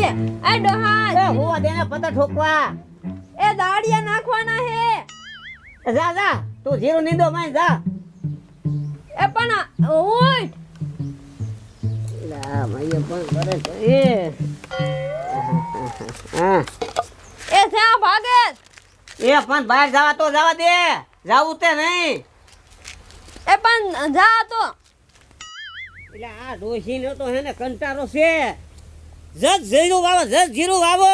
એ ડોહા એ હોવા દેને પતા ઠોકવા એ દાડિયા નાખવાના હે જા જા તું જીરું નીંદો માં જા એ પણ ઉઠ લા મૈયા પણ કરે તો એ હા એ જ્યાં ભાગે એ પણ બહાર જવા તો જવા દે જાવું તે નહીં એ પણ જા તો એટલે આ ડોશી નો તો હે ને કંટારો છે જજ જીરું વાવો જજ જીરું વાવો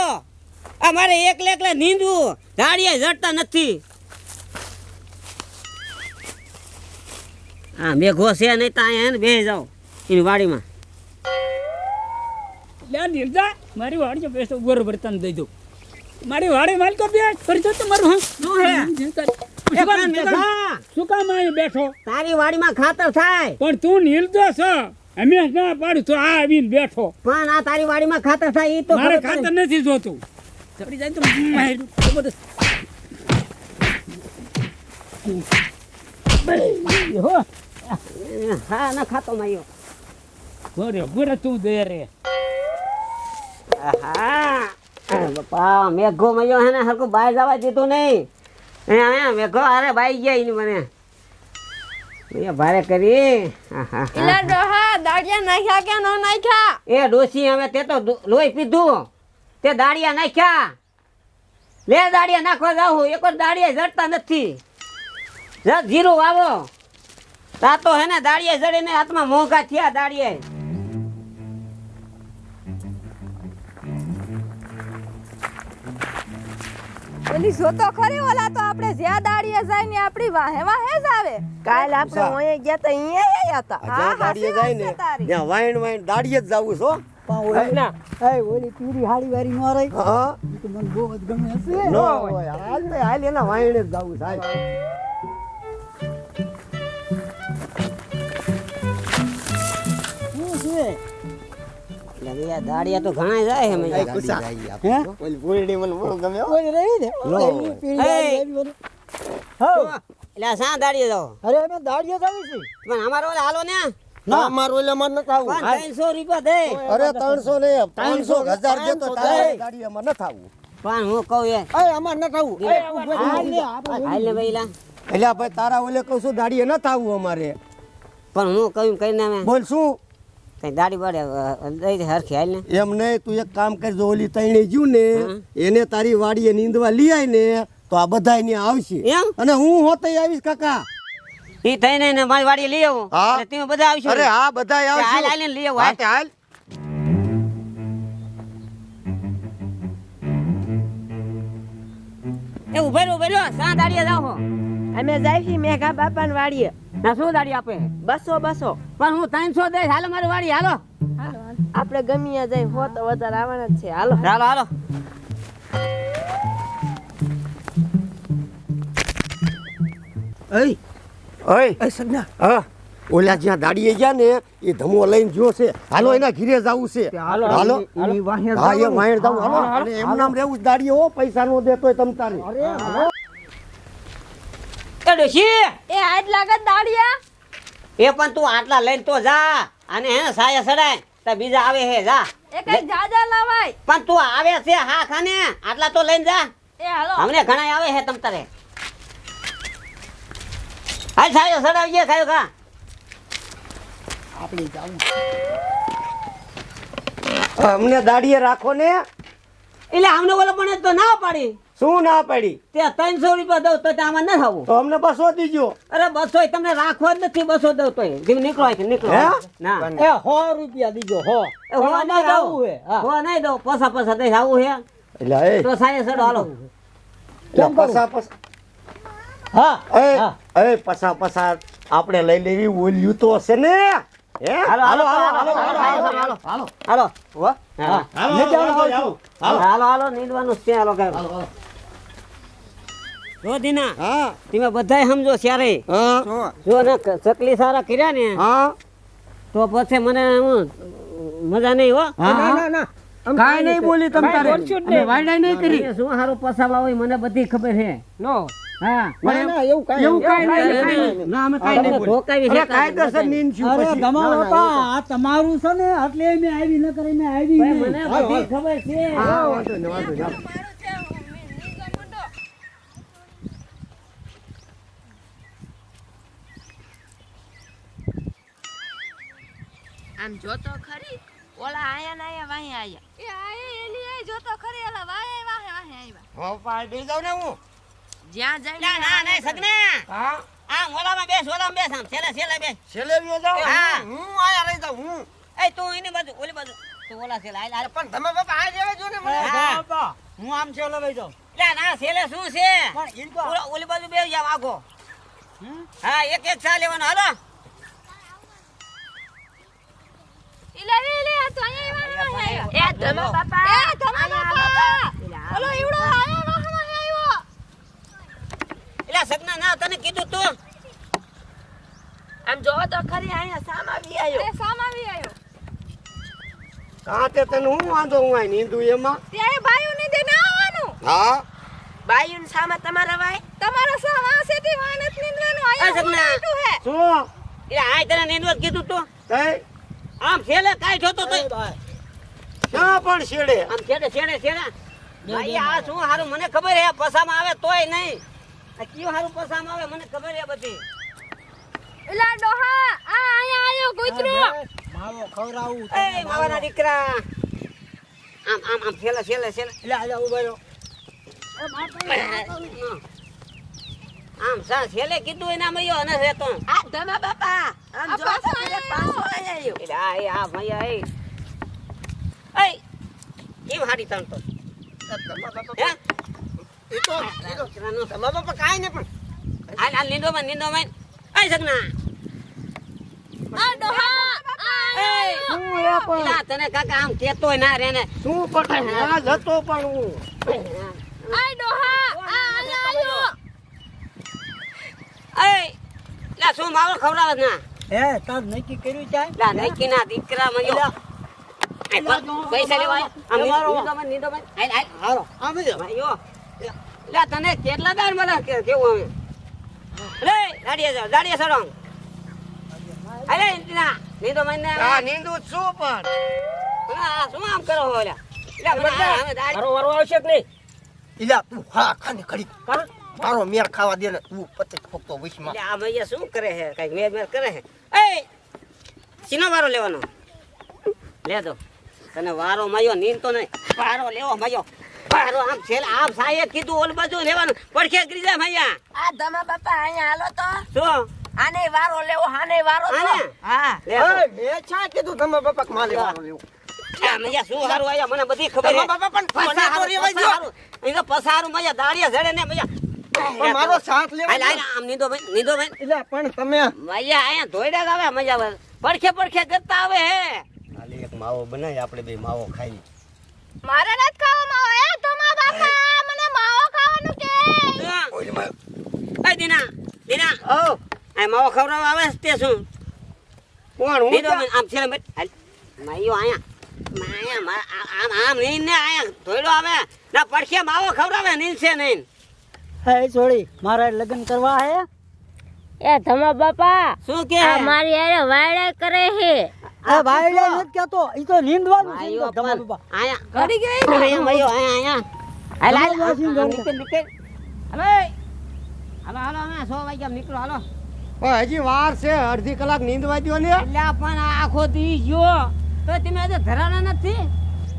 આ મારે એકલે એકલે નીંદવું ઝાડિયા જડતા નથી હા મેઘો છે નહીં તો અહીંયા હે ને બેસી જાઓ એની વાડીમાં લે નિર્જા મારી વાડી બેસો બરોબર તને દઈ દઉં મારી વાડી માલ તો બે કરજો તમારું હા શું હે એ પણ મેઘા શું કામ અહીં બેઠો તારી વાડીમાં ખાતર થાય પણ તું નિર્દો છો અમે ના પાડું તો આ આવીને બેઠો પણ આ તારી વાડીમાં ખાતર થાય ઈ તો મારે ખબર ખાતર પડે. નથી જોતું ચડી જાય તો માર્યું જબરદસ્ત હો હા ના ખાતો માયો બોરે બોરે તું દે રે હા બાપા મેઘો મયો હે ને હરકો બહાર જવા દીધું નહીં અહીંયા મેઘો અરે બાઈ ગયા એની મને મેં ભારે કરી ઇલા ડોહા દાડિયા નાખ્યા કે ન નાખ્યા એ ડોસી હવે તે તો લોહી પીધું તે દાડિયા નાખ્યા લે દાડિયા નાખવા જાઉં એક જ દાડિયા જડતા નથી જટ જીરું વાવો તા તો હે ને દાડિયા જડીને હાથમાં મોંઘા થયા દાડિયા ઓલી જોતો ખરી ઓલા તો આપણે જ્યાં દાડિયા જાય ને આપણી વાહે વાહે જ આવે કાલ આપણે ઓય ગયા તો અહીંયા હતા જ્યાં દાડીએ જાય ને ત્યાં વાઈન વાઈન દાડીએ જ જાવું છો ઓલી પીરી હાડી વારી નો રહી હા ઈ તો મને બહુ જ ગમે હશે નો હોય હાલ તો હાલ એના વાઈન જ જાવું સાહેબ શું છે એટલે યાર દાડિયા તો ઘણા જાય હે મજા હે ઓલી પૂરડી મને બહુ ગમે હો. ઓલી રહી ને નો ઓલી પીરી હાડી વારી વારી. હાઉ એટલે આ શા દાડિયા જાઓ અરે અમે દાડિયા જ આવી છે પણ અમારો ઓલે હાલો ને ના અમારું ઓલે માં નથી આવું પણ 300 રૂપિયા દે અરે 300 ને 500 1000 દે તો તારે ગાડીમાં નથી આવું પણ હું કહું એ એ અમાર નથી આવું હાલ ને આપણે હાલ ને ભાઈલા એટલે ભાઈ તારા ઓલે કહું છું દાડીએ નથી આવું અમારે પણ હું કહ્યું કઈને અમે બોલ શું કઈ દાડી પડે દઈ દે હરખી હાલ ને એમ નહીં તું એક કામ કરજો ઓલી તઈને જ્યું ને એને તારી વાડીએ નીંદવા લઈ આય ને તો આ બધાય ને આવશે એમ અને હું હોતે આવીશ કાકા ઈ થઈને ને મારી વાડી લઈ આવું હા. એટલે તમે બધા આવશો અરે હા બધાય આવશે હાલ હાલ ને લઈ આવું હાલ. હાલ એ ઉભેલો શા દાડિયા જાવ હો અમે જાય છે મેઘા બાપાને વાડીએ ના શું દાડી આપે 200 પણ હું 300 દઈશ હાલો મારી વાડી હાલો આપણે ગમીયા જાય હો તો વધારે આવવાના જ છે હાલો હાલો હાલો ઓય ઓય સગના હા ઓલા જ્યાં દાડીએ ગયા ને એ ધમો લઈને ગયો છે હાલો એના ઘીરે જાવું છે હાલો હાલો એની વાહે હા એ વાયર જાવું હાલો અને એમ નામ રહેવું જ દાડીએ હો પૈસા નો દેતોય તમ તારે એ ડોશી એ આજ લાગત દાડિયા એ પણ તું આટલા લઈને તો જા અને હે ને સાયા સડાય તો બીજા આવે હે જા એ કઈ જાજા લાવાય પણ તું આવે છે હા ખાને આટલા તો લઈને જા એ હાલો અમને ઘણા આવે હે તમ તારે હાલ સાયો સડાવીએ ખાયો ખા આપણે જાવું અમને દાડીએ રાખો ને એટલે અમને બોલો પણ તો ના પાડી શું ના પડી તે 300 રૂપિયા દઉં તો આમાં ના થવું તો અમને 200 દીજો અરે 200 તમને રાખવા જ નથી 200 દઉં તો નીકળો અહીંથી, નીકળો હે? ના એ 100 રૂપિયા દીજો હો એ હું આમાં નહીં જાવું દઉં હે હા હું નહીં દઉં પસા દઈ આવું હે એટલે એ તો સાયે સડો હાલો કેમ કરું? પસા પસા હા હા એ પસા પસા આપણે લઈ લેવી ઓલ્યું તો હશે ને હે હાલો હાલો હાલો હાલો હાલો હાલો નીંદવાનું છે હાલો કઈ જો દીના હા તમે બધાય સમજો ત્યારે હા જો ને ચકલી સારા કર્યા ને હા તો પછી મને મજા નહીં હો ના ના કાઈ નહીં બોલી તમ તારે અમે વાયડા નહીં કરી શું હારું પસાવા હોય મને બધી ખબર છે નો હા ના ના એવું કાંઈ એવું કાંઈ નહીં. ના અમે કાંઈ નહીં બોલીએ. ધોકાવી અરે શકાય કાયદેસર નીંદ છું અરે પછી. ધમા ના, ના, બાપા આ તમારું છે ને એટલે મેં આવી ન કરી મેં આવી ભાઈ, નહીં. મને બધી ખબર છે હા, વાંધો નહીં, વાંધો નહીં. મારું છે હું નીંદવા માંડો. આમ જોતો ખરી ઓલા આયા ને આયા વાહે આયા એ આયે એલી આય જોતો ખરી એલા વાહે વાહે વાહે આવ્યા. હા, પાય બેસી જાઉં ને હું. જ્યાં જાય ના ના નહીં સગના હા, આ ઓલામાં બેસ ઓલામાં બેસ આમ છેલ્લે છેલ્લે બેસ છેલ્લે વ્યો જાઉં. હા. હું આયા રહી જાઉં, હું. એ તું એની બાજુ ઓલી બાજુ તું ઓલા છેલ્લે હાલ હાલ પણ તમે બાપા આ જેવા જો ને મને. હા. બાપા હું આમ છેલ્લો લઈ જાઉં. લા ના છેલ્લે શું છે પણ ઈ તો ઓલી બાજુ બેસી જાવ આગો હા એક એક ચા લેવાનો હાલો ઇલે આ તો અહીંયા આવ્યા એ ધમા બાપા એ ધમા બાપા ઓલો ઈવડો આયા વાહે વાહે આવ્યો. એલા સગના ના તને કીધું તું આમ જોવો તો ખરી આયા સામા વી આયો એ સામાવી આવ્યો. કાં તે તને હું વાંધો હું આ નીંદું એમાં. ત્યારે બાયું ની દે ના આવવાનું. હા, બાયુન સામા તમારા વાય તમારો સામ આ સેથી વાનત નીંદવાનું આયા સગના. ઉલાટું હે. શું? એલા આ તને નીંદવા કીધું તું તઈ આમ છેલ્લે કાઈ જોતો તો ક્યાં પણ છેડે? આમ છેડે છેડે છેડે ભાઈ આ શું હારું મને ખબર હે પસામાં આવે તોય નહીં આ કયું હારું પસામાં આવે મને ખબર હે બધી એલા ડોહા આ અહીંયા આવ્યો કૂતરો. માવો ખવરાવું એ માવાના દીકરા આમ આમ આમ છેલ્લે છેલ્લે છેલ્લે એટલે આજે ઉભો રહ્યો. આમ સા છેલ્લે કીધું એના મયો અને છે તો આ ધમા બાપા આમ આ જોવો તો પાછો ખરી આયો. પાછો આયો એટલે આ મયા એ કેમ હાડી તાણતો હે એ તો તમારા બાપા કાંઈ નહીં પણ. હાલ હાલ નીંદો માં એ સગના આ ડોહા એ શું એ પણ? એલા તને કાકા આમ કેતોય ના રે ને શું પણ ના જતો પણ હું. આ ડોહા આ અહીંયા આવ્યો. એ લા શું માવો ખવડાવે ના હે તાર નક્કી કર્યું છે લા નઈકી ના દીકરા મયો પૈસા લેવા આમ નીંદો માં હાલ હાલ હાલો આમ જ. ભાઈઓ લા તને કેટલા દાર મળે કેવું હવે લે દાડિયા સડો અરે ઇન્દિરા નીંદો મને આ નીંદું જ છું પણ. આ શું આમ કરો હો લા લા મને હવે દાડી વારો આવશે કે નહીં? ઇલા તું હા ખાને ખડી મારો મેર ખાવા દે ને તું પતે ફોકતો વિશમાં. લે આ ભૈયા શું કરે છે કઈ મેર કરે છે એ સીનો વારો લેવાનો લે દો તને વારો મયો નીંદતો નહીં પારો લેવો મયો પારો આમ છેલ્લે આમ સાહેબ કીધું ઓલ બાજુ લેવાનું પડખે કરી જાય ભૈયા આ ધમા બાપા અહીંયા હાલો તો શું આને વારો લેવો હાને વારો તો આને? હા લે દો. મેં છા કીધું તમે બાપા કે મારે વારો લેવો. આ મૈયા શું હારું આયા મને બધી ખબર છે તમારા બાપા પણ મને તો રેવાય દ્યો. અહીં તો પસારું મૈયા દાડિયા ઝડે ને મૈયા પણ મારો સાથ લેવો. હાલ હાલ આમ નીંદો ભાઈ એટલે પણ તમે મૈયા અહીંયા ધોઈડા જ આવે મજા પડખે પડખે કરતા આવે હે ખાલી એક માવો બનાવી આપણે બે માવો ખાઈ. મારે નથી ખાવા માવો. એ ધમા બાપા મને માવો ખાવાનું કે. એ દીના ઓ આ માવો ખવડાવવા આવે છે તે શું કોણ હું દીદો આમ છેલ્લે બેઠ હાલ માયો આયા આમ આમ નીન ને આયા ધોઈડો આવે ના પડખે માવો ખવડાવે નીન છે નહીં હે છોડી મારે લગ્ન કરવા હે એ ધમા બાપા શું કે આ મારી હારે વાયડા કરે હે આ ભાઈ નથી કેતો ઈ તો નીંદવાનું છે ઈ તો માયો ધમા પણ બાપા. આયા ઘડી ગઈ. આયા માયો આયા હાલ હાલ ધમા બાપા આમ નીકળ હાલો હાલો અમે 100 વાગ્યા નીકળો હાલો પણ હજી વાર છે અડધી કલાક નીંદવા દ્યો ને. એટલે પણ આખો દી ગયો તો તમે આજે ધરાણા નથી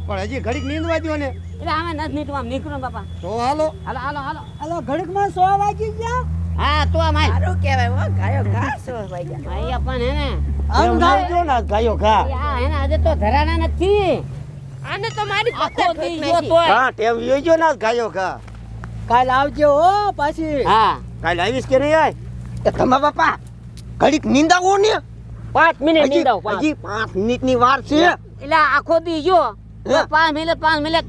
પણ હજી ઘડીક નીંદવા દ્યો ને. એટલે અમે નથી નીકળવા આમ નીકળો બાપા તો હાલો. હાલો હાલો હાલો અલા ઘડીકમાં 100 વાગી ગયા હા તો આમ હાલ સારું કહેવાય હો ગાયો ઘાસ હોય ગયા ભાઈ પણ હે ને આમ એમ થાય. નાખજો ને ગાયો ઘા. યા હે ને આજે તો ધરાણા નથી આને તો મારી આખો દી ગયો તોય હા ટેવ યોજો ને ગાયો ઘા. કાલ આવજો હો પાછી હા કાલે આવીશ કે નહીં આય? એ તમારા બાપા ઘડીક નીંદાવો ને. 5 મિનિટ હજી નીંદાવ હજી 5 મિનિટની વાર છે. એટલે આખો દી ગયો હે? 5 મિનિટ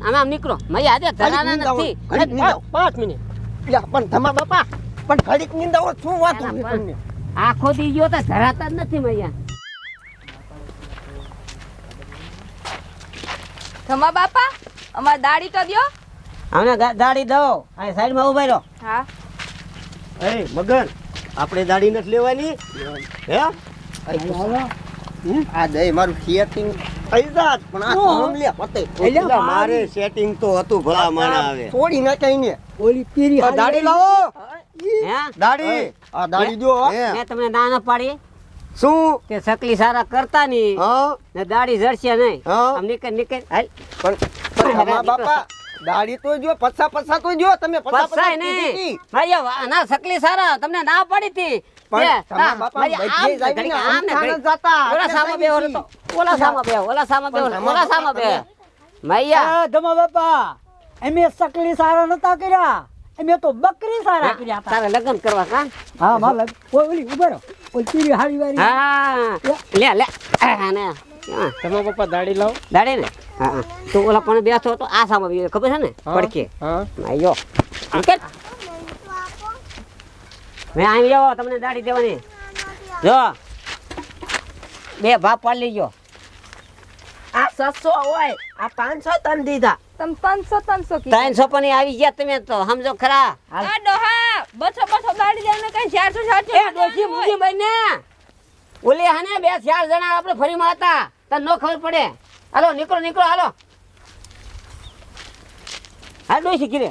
અમે આમ નીકળો મય આજે ધરાણા નીંદાવો, નથી ઘડીક નીંદાવો. 5 મિનિટ લે, પણ તમારા બાપા પણ ઘડીક નીંદાવો શું વાત ના, છે પણ- તમને? આખો દી ગયો તો ધરાતા જ નથી મૈયા ધમા બાપા અમાર દાડી તો દ્યો. અમને ગાડી દો આ સાઈડમાં ઉભા રહો હા એ મગન આપણે દાડી નથી લેવાની હે આ દે મારું સેટિંગ થઈ જાત પણ આ કામ લે પતે એટલે મારે સેટિંગ તો હતું ભલા માણા આવે છોડી નાખાય ને ઓલી પીરી આ દાડી લાવો હે દાડી આ દાડી જો મેં તમને ના ન પાડી શું કે સકલી સારા કરતા નહીં હા ને દાઢી જડશે નહીં હા. આમ નીકળ હાલ પણ હા બાપા દાડી તો જો પછા તો જો તમે પસાય નહીં ભાઈ ના સકલી સારા તમને ના પાડી હતી પણ તમારા બાપા બધે જાય ને આમ થાન જાતા ઓલા સામા બે ઓલા સામા બે મૈયા ધમા બાપા અમે સકલી સારા નતા કર્યા અમે તો બકરી સારા કર્યા હતા. તારે લગ્ન કરવા કા હા માલ ઓલી ઉભો રહો ઓલી પીરી હાડી વાળી હા લે ને તમારા પપ્પા દાડી લાવો દાડે ને હા તું ઓલા પણ બેઠો તો આ સામા બે ખબર છે ને પડકે હા આયો નીકળ મેં આવી જાવ તમને દાઢી દેવાની જો બે ભાપ પાડી લેજો આ 700 હોય આ 500 તન દીધા તમે 500 કીધા 300 પણ આવી ગયા તમે તો સમજો ખરા આ ડોહા 200 દાડી દેને કઈ 400 એ ડોશી મુજી બને ઓલે હને બે ચાર જણા આપણે ફરીમાં હતા તને નો ખબર પડે હાલો નીકળો હાલો હાલ ડોશી કીરે